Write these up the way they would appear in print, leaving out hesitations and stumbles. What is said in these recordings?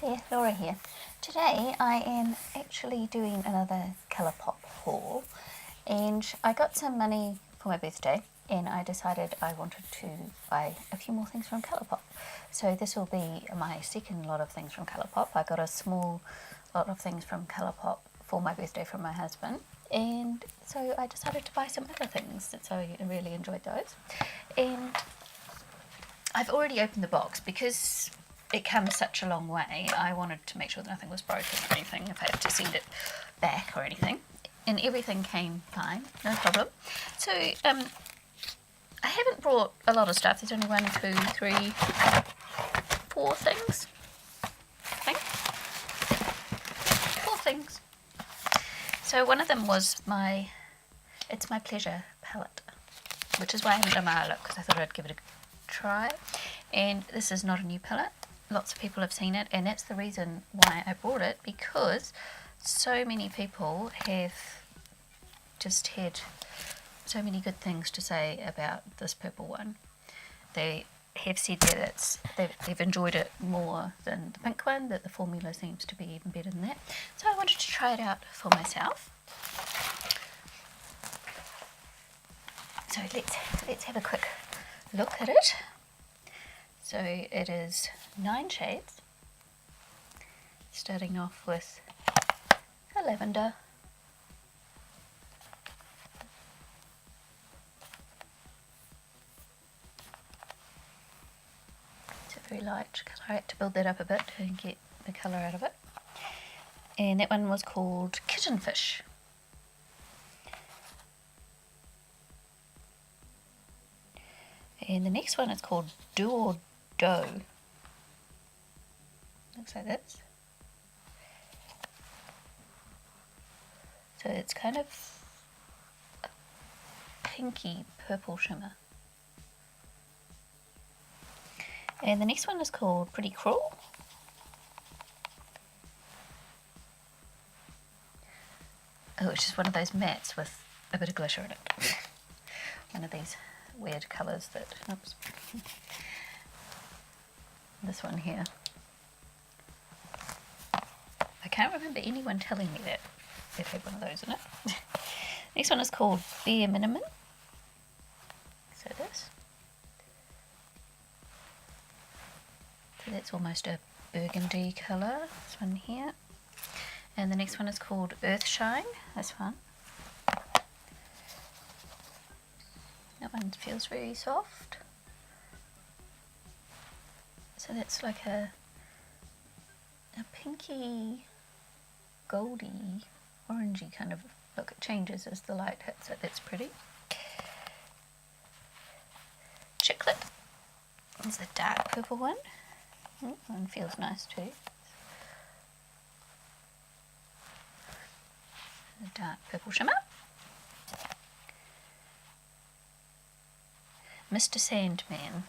Hey, Laura here. Today I am actually doing another Colourpop haul, and I got some money for my birthday and I decided I wanted to buy a few more things from Colourpop. So this will be my second lot of things from Colourpop. I got a small lot of things from Colourpop for my birthday from my husband, and so I decided to buy some other things, so I really enjoyed those. And I've already opened the box because it comes such a long way. I wanted to make sure that nothing was broken or anything, if I had to send it back or anything. And everything came fine, no problem. So, I haven't brought a lot of stuff. There's only 1, 2, 3, 4 things, I think. 4 things. So one of them was It's My Pleasure palette, which is why I haven't done my eye look, because I thought I'd give it a try. And this is not a new palette. Lots of people have seen it, and that's the reason why I bought it, because so many people have just had so many good things to say about this purple one. They have said that they've enjoyed it more than the pink one, that the formula seems to be even better than that. So I wanted to try it out for myself. So let's have a quick look at it. So it is 9 shades, starting off with a lavender, it's a very light colour. I had to build that up a bit to get the colour out of it. And that one was called Kitten Fish. And the next one is called Do or Dough. Looks like this. So it's kind of a pinky purple shimmer. And the next one is called Pretty Cruel. Oh, it's just one of those mattes with a bit of glitter in it. One of these weird colours that, oops. This one here. I can't remember anyone telling me that it had one of those in it. Next one is called Bare Minimum. So this. So that's almost a burgundy colour, this one here. And the next one is called Earthshine, this one. That one feels very soft. So that's like a pinky, goldy, orangey kind of look. It changes as the light hits it. That's pretty. Chiclet is the dark purple one. That one feels nice too. The dark purple shimmer. Mr. Sandman,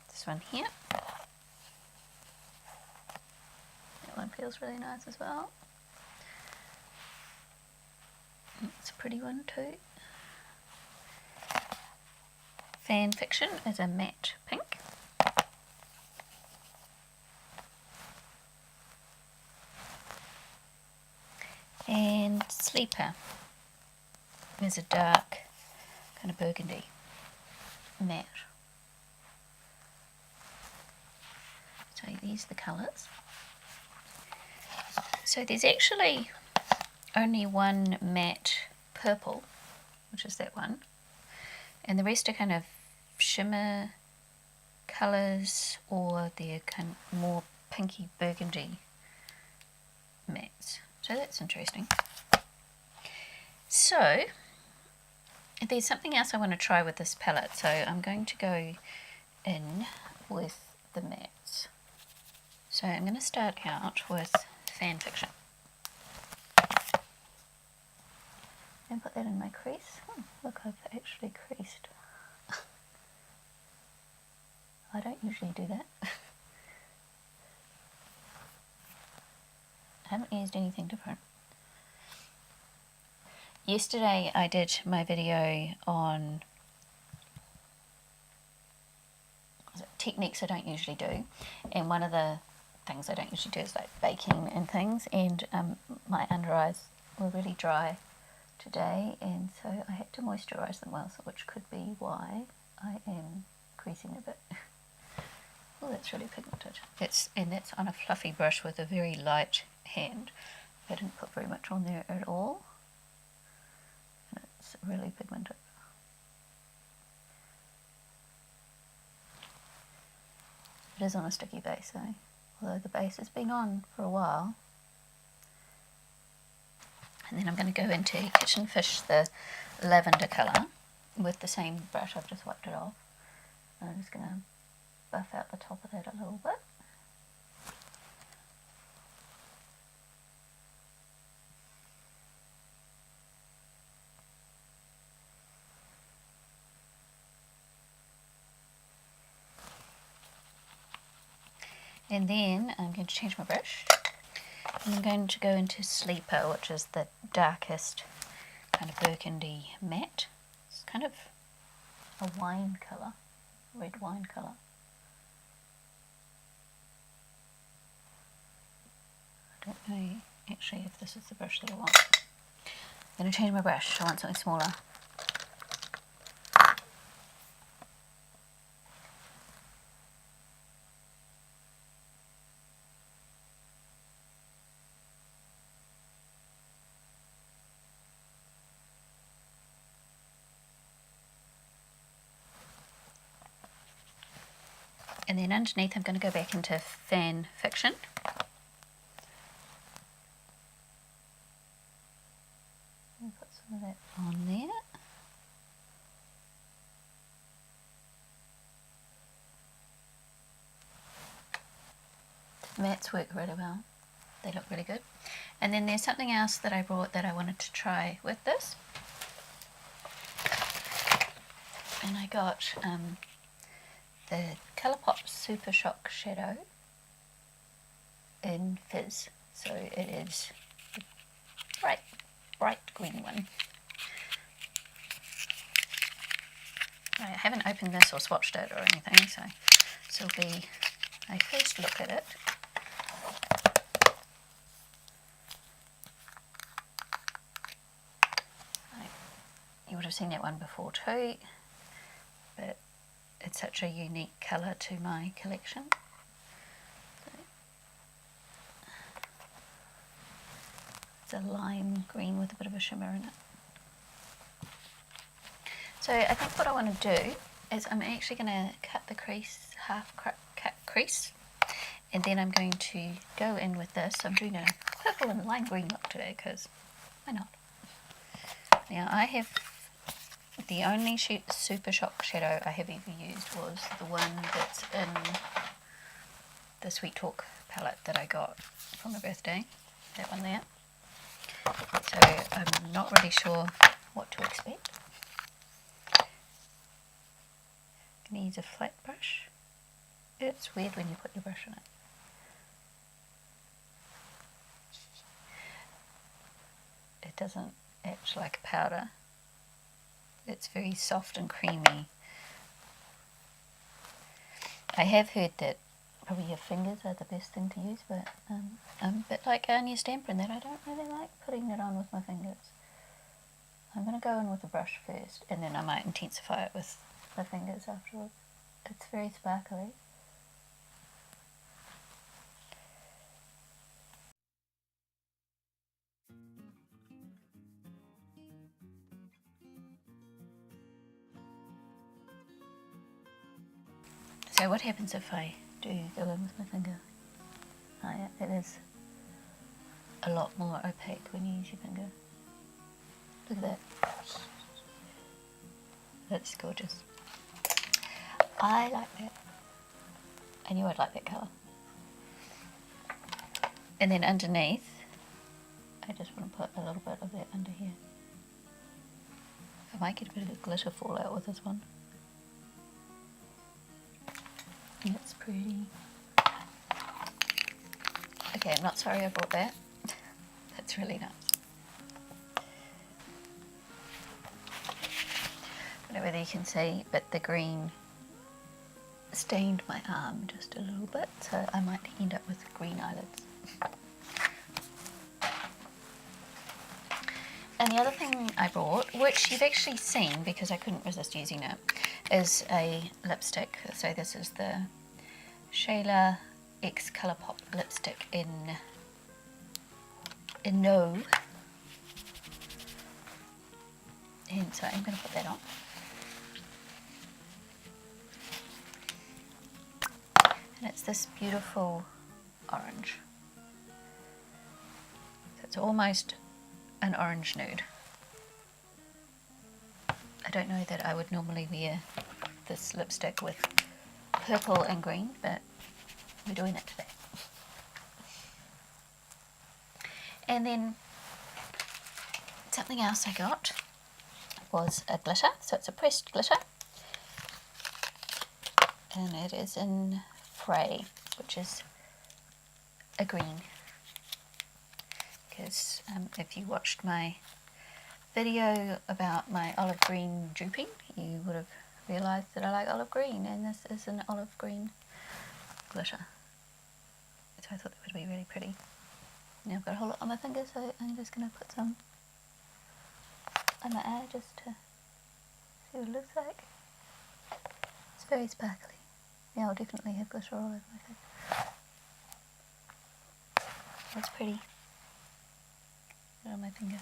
this one here. That one feels really nice as well. It's a pretty one too. Fan Fiction is a matte pink. And Sleeper is a dark kind of burgundy matte. So these are the colours. So there's actually only one matte purple, which is that one, and the rest are kind of shimmer colours, or they're kind of more pinky burgundy mattes. So that's interesting. So there's something else I want to try with this palette, so I'm going to go in with the mattes. So I'm going to start out with Fan Fiction. And put that in my crease. Oh, look, I've actually creased. I don't usually do that. I haven't used anything different. Yesterday I did my video on techniques I don't usually do, and one of the things I don't usually do is like baking and things, and my under eyes were really dry today, and so I had to moisturise them well, so which could be why I am creasing a bit. Oh, that's really pigmented. And that's on a fluffy brush with a very light hand. I didn't put very much on there at all, and it's really pigmented. It is on a sticky base though, although the base has been on for a while. And then I'm going to go into Kitchen Fish, the lavender colour, with the same brush. I've just wiped it off. I'm just going to buff out the top of that a little bit. And then I'm going to change my brush. I'm going to go into Sleeper, which is the darkest kind of burgundy matte. It's kind of a wine colour, red wine colour. I don't know actually if this is the brush that I want. I'm going to change my brush. I want something smaller. And then underneath I'm going to go back into Fan Fiction. And put some of that on there. The mattes work really well. They look really good. And then there's something else that I brought that I wanted to try with this. And I got the Colourpop Super Shock Shadow in Fizz. So it is the bright green one. I haven't opened this or swatched it or anything, so this will be my first look at it. You would have seen that one before too, but it's such a unique colour to my collection. It's a lime green with a bit of a shimmer in it. So I think what I want to do is I'm actually going to cut the crease, cut crease, and then I'm going to go in with this. I'm doing a purple and lime green look today because why not? Now I have the only Super Shock shadow I have ever used was the one that's in the Sweet Talk palette that I got for my birthday, that one there. So I'm not really sure what to expect. I'm going to use a flat brush. It's weird when you put your brush in it. It doesn't act like a powder. It's very soft and creamy. I have heard that probably your fingers are the best thing to use, but I'm a bit like Anya Stamper in that I don't really like putting it on with my fingers. I'm going to go in with a brush first, and then I might intensify it with my fingers afterwards. It's very sparkly. So what happens if I do go in with my finger? Oh yeah, it is a lot more opaque when you use your finger. Look at that. That's gorgeous. I like that. I knew I'd like that colour. And then underneath, I just want to put a little bit of that under here. I might get a bit of glitter fallout with this one. It's pretty. Okay, I'm not sorry I bought that. That's really nice. I don't know whether you can see, but the green stained my arm just a little bit, so I might end up with green eyelids. And the other thing I brought, which you've actually seen because I couldn't resist using it, is a lipstick. So this is the Shayla X Colourpop lipstick in innnoo. And so I'm going to put that on. And it's this beautiful orange. So it's almost an orange nude. I don't know that I would normally wear this lipstick with purple and green, but we're doing it today. And then something else I got was a glitter. So it's a pressed glitter, and it is in Fyre, which is a green. Because if you watched my video about my olive green duping, you would have realised that I like olive green, and this is an olive green glitter. So I thought that would be really pretty. Now I've got a whole lot on my finger, so I'm just going to put some on my eye just to see what it looks like. It's very sparkly. Yeah, I'll definitely have glitter all over my face. That's pretty. Put it on my finger.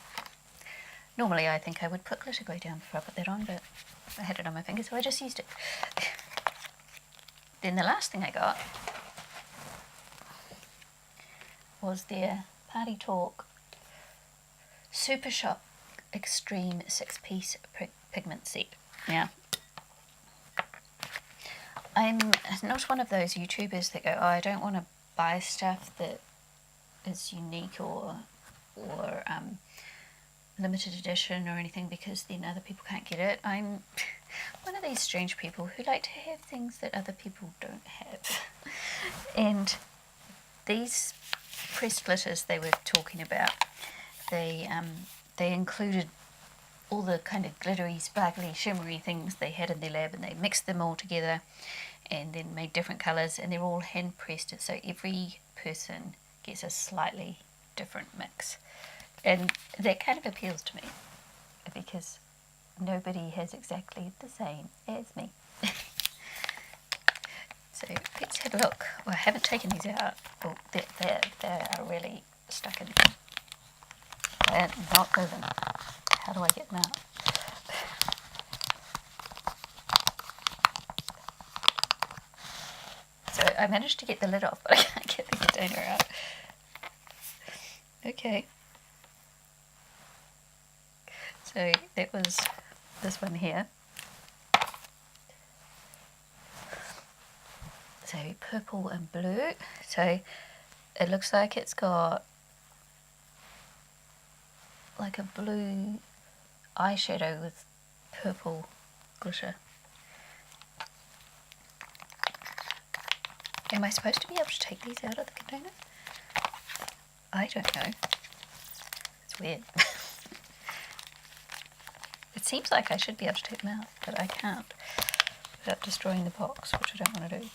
Normally I think I would put glitter glue down before I put that on, but I had it on my finger, so I just used it. Then the last thing I got was their Party Talk Super Shop Extreme 6-piece pigment set. Now, I'm not one of those YouTubers that go, oh, I don't want to buy stuff that is unique or limited edition or anything because then other people can't get it. I'm one of these strange people who like to have things that other people don't have. And these pressed glitters they were talking about, they included all the kind of glittery, sparkly, shimmery things they had in their lab, and they mixed them all together and then made different colours, and they're all hand pressed, so every person gets a slightly different mix. And that kind of appeals to me because nobody has exactly the same as me. So let's have a look. Well, I haven't taken these out. Oh, they are really stuck in there. They're not moving. How do I get them out? So I managed to get the lid off, but I can't get the container out. Okay. So that was this one here. So purple and blue. So it looks like it's got like a blue eyeshadow with purple glitter. Am I supposed to be able to take these out of the container? I don't know. It's weird. It seems like I should be able to take them out, but I can't without destroying the box, which I don't want to do.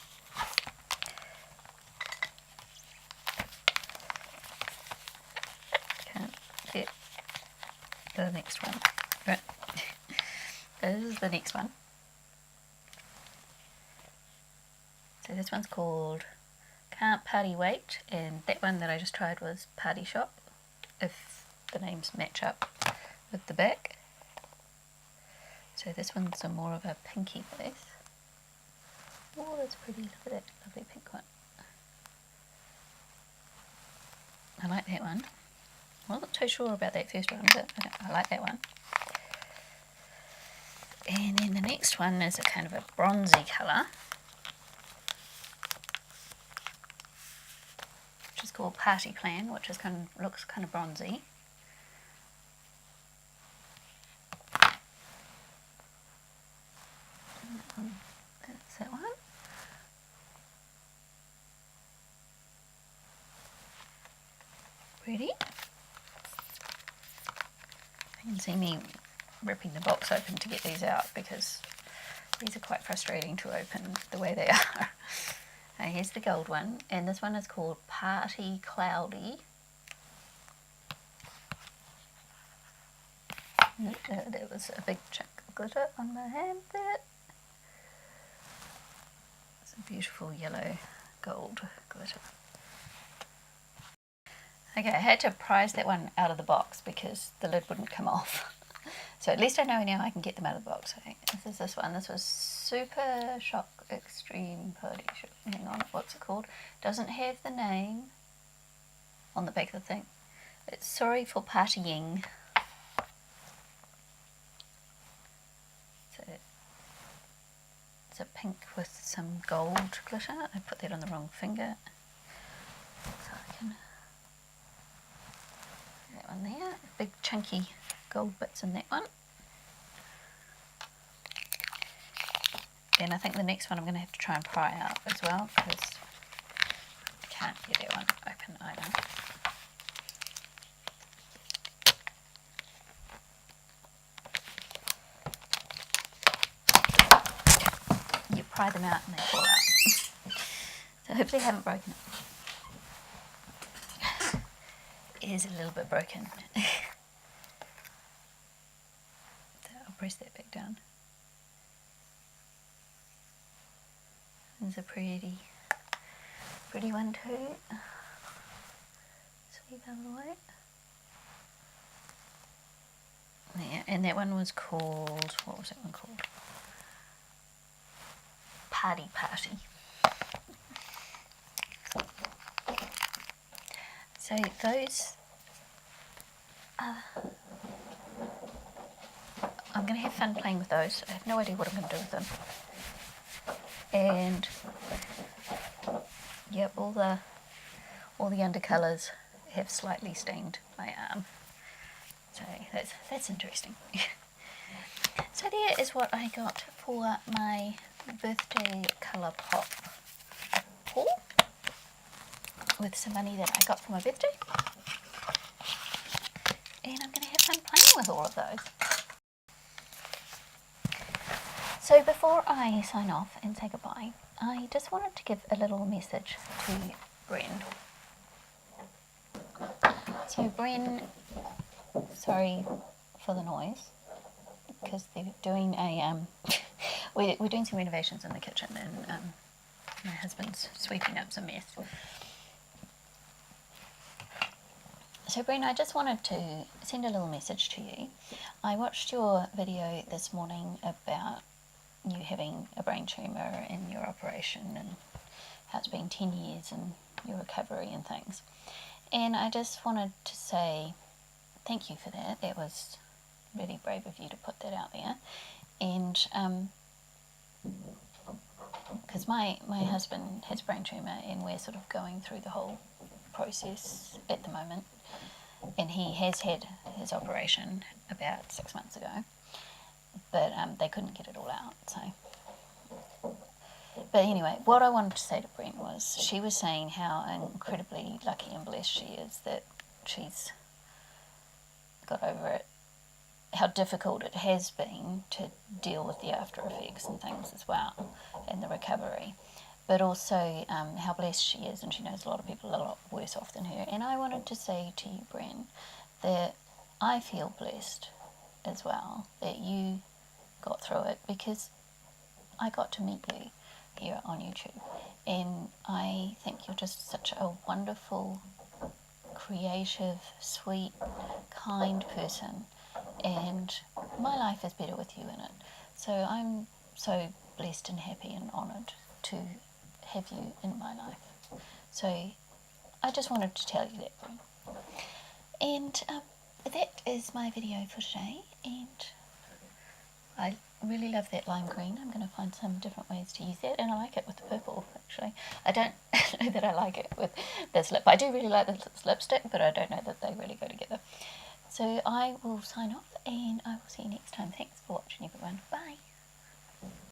Can't get the next one. Right. This is the next one. So this one's called Can't Party Wait, and that one that I just tried was Party Shop, if the names match up with the back. So this one's a more of a pinky base. Oh, that's pretty. Look at that lovely pink one. I like that one. I wasn't too sure about that first one, but I like that one. And then the next one is a kind of a bronzy colour, which is called Party Plan, which is looks kind of bronzy. That's that one. Pretty. You can see me ripping the box open to get these out because These are quite frustrating to open the way they are. Here's the gold one, and this one is called Party Cloudy. There was a big chunk of glitter on my hand there. It's a beautiful yellow gold glitter. Okay, I had to prise that one out of the box because the lid wouldn't come off. So at least I know now I can get them out of the box. Okay, this is this one. This was Super Shock Extreme Party. Hang on, what's it called? Doesn't have the name on the back of the thing. It's Sorry for Partying. So it's a pink with some gold glitter. I put that on the wrong finger. So I can... That one there. Big chunky gold bits in that one. And I think the next one I'm going to have to try and pry out as well because I can't get that one open either. You pry them out and they fall out. So hopefully I haven't broken it. It is a little bit broken. So I'll press that back down. There's a pretty one too. Sleeve out of the way. There, and that one was called, what was that one called? Party. So those, I'm going to have fun playing with those. I have no idea what I'm going to do with them. And yep, all the undercolours have slightly stained my arm. So that's interesting. So there is what I got for my birthday Colourpop haul with some money that I got for my birthday. And I'm going to have fun playing with all of those. So before I sign off and say goodbye, I just wanted to give a little message to Bren. So Bren, sorry for the noise, because they're doing a, we're doing some renovations in the kitchen and my husband's sweeping up some mess. So Bren, I just wanted to send a little message to you. I watched your video this morning about you having a brain tumour and your operation and how it's been 10 years and your recovery and things. And I just wanted to say thank you for that. That was really brave of you to put that out there. And because my husband has brain tumour and we're sort of going through the whole process at the moment. And he has had his operation about 6 months ago. But they couldn't get it all out, so. But anyway, what I wanted to say to Bren was, she was saying how incredibly lucky and blessed she is that she's got over it, how difficult it has been to deal with the after effects and things as well, and the recovery. But also how blessed she is, and she knows a lot of people a lot worse off than her. And I wanted to say to you, Bren, that I feel blessed as well that you got through it, because I got to meet you here on YouTube and I think you're just such a wonderful, creative, sweet, kind person, and my life is better with you in it. So I'm so blessed and happy and honoured to have you in my life. So I just wanted to tell you that, Bren. And that is my video for today, and I really love that lime green. I'm going to find some different ways to use that, and I like it with the purple, actually. I don't know that I like it with this lip. I do really like this lipstick, but I don't know that they really go together. So I will sign off, and I will see you next time. Thanks for watching, everyone. Bye.